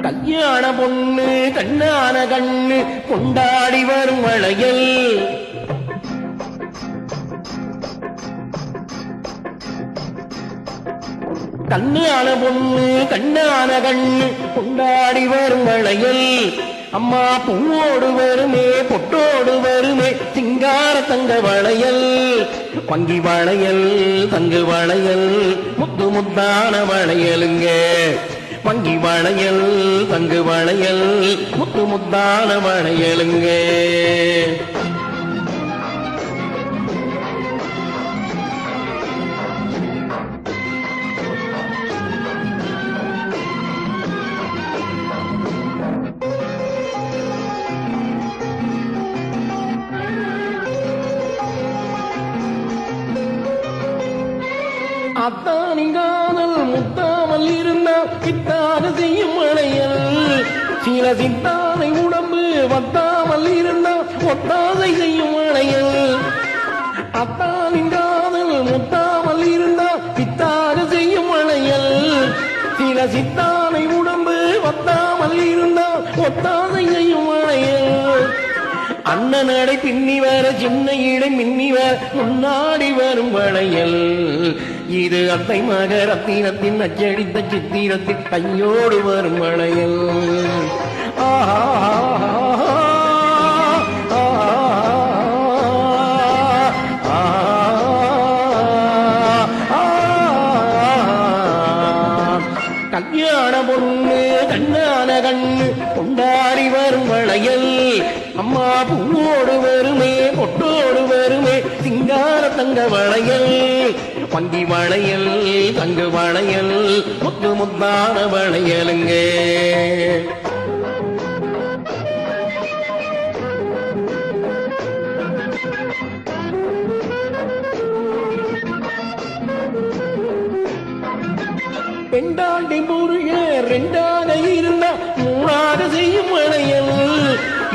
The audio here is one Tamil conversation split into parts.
கல்யாண பொண்ணு கண்ணான கண்ணு கொண்டாடி வரும் வளையல் கல்யாண பொண்ணு கண்ணான கண்ணு கொண்டாடி வரும் வளையல் அம்மா பூவோடு வருமே பொட்டோடு வருமே சிங்கார தங்க வளையல் வங்கி வளையல் தங்கு வளையல் முத்து முத்தான வளையலுங்க வங்கி வளையல் தங்கு வளையல் முத்து முத்தான வளையலுங்க அத்தானிங்காதல் முத்தாமல் இருந்தால் பித்தாது செய்யும் வளையல் சில சித்தானை உடம்பு வத்தாமல் இருந்தால் ஒத்தாதை செய்யும் வளையல் அத்தானிங்காதல் முத்தாமல் இருந்தால் பித்தாது செய்யும் வளையல் சில சித்தானை உடம்பு வத்தாமல் இருந்தால் ஒத்தாதை செய்யும் வளையல் அண்ணன் நடை பின்னி வர சின்ன இடை மின்னி வர முன்னாடி வரும் வளையல் இது அத்தை மக ரத்தினத்தின் அச்சடித்த சித்திரத்தின் கையோடு வரும் வளையல் கல்யாண பொண்ணு கண்ணான கண்ணு கொண்டாடி வரும் வளையல் அம்மா பூவோடு வருமே பொட்டோடு வருமே சிங்கார தங்க வளையல் வங்கி வளையல் தங்கு வளையல் முத்து முத்தான வளையலுங்க பெண்டாண்டி முருக ரெண்டாக இருந்தா மூணாக செய்யும் வளையல்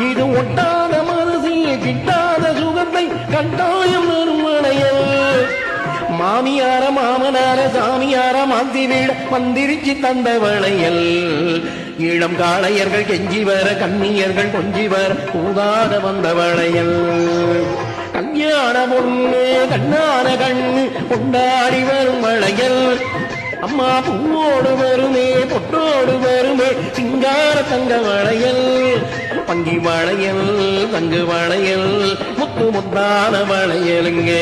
இது ஒட்டாத மனசில் கிட்டாத சுகத்தை கட்டாயம் வரும் வளையல் மாமியார மாமனார சாமியார மாந்தி வீட மந்திரிச்சு தந்த வளையல் இளம் காளையர்கள் கெஞ்சி வர கண்ணியர்கள் கொஞ்சி வர கூதாத வந்த வளையல் கல்யாண பொண்ணு கண்ணான கண்ணு கொண்டாடி வரும் வளையல் அம்மா பூவோடு வருமே பொட்டோடு வருமே சிங்கார தங்க வளையல் வங்கி வளையல் தங்கு வளையல் முத்து முத்தான வளையலுங்க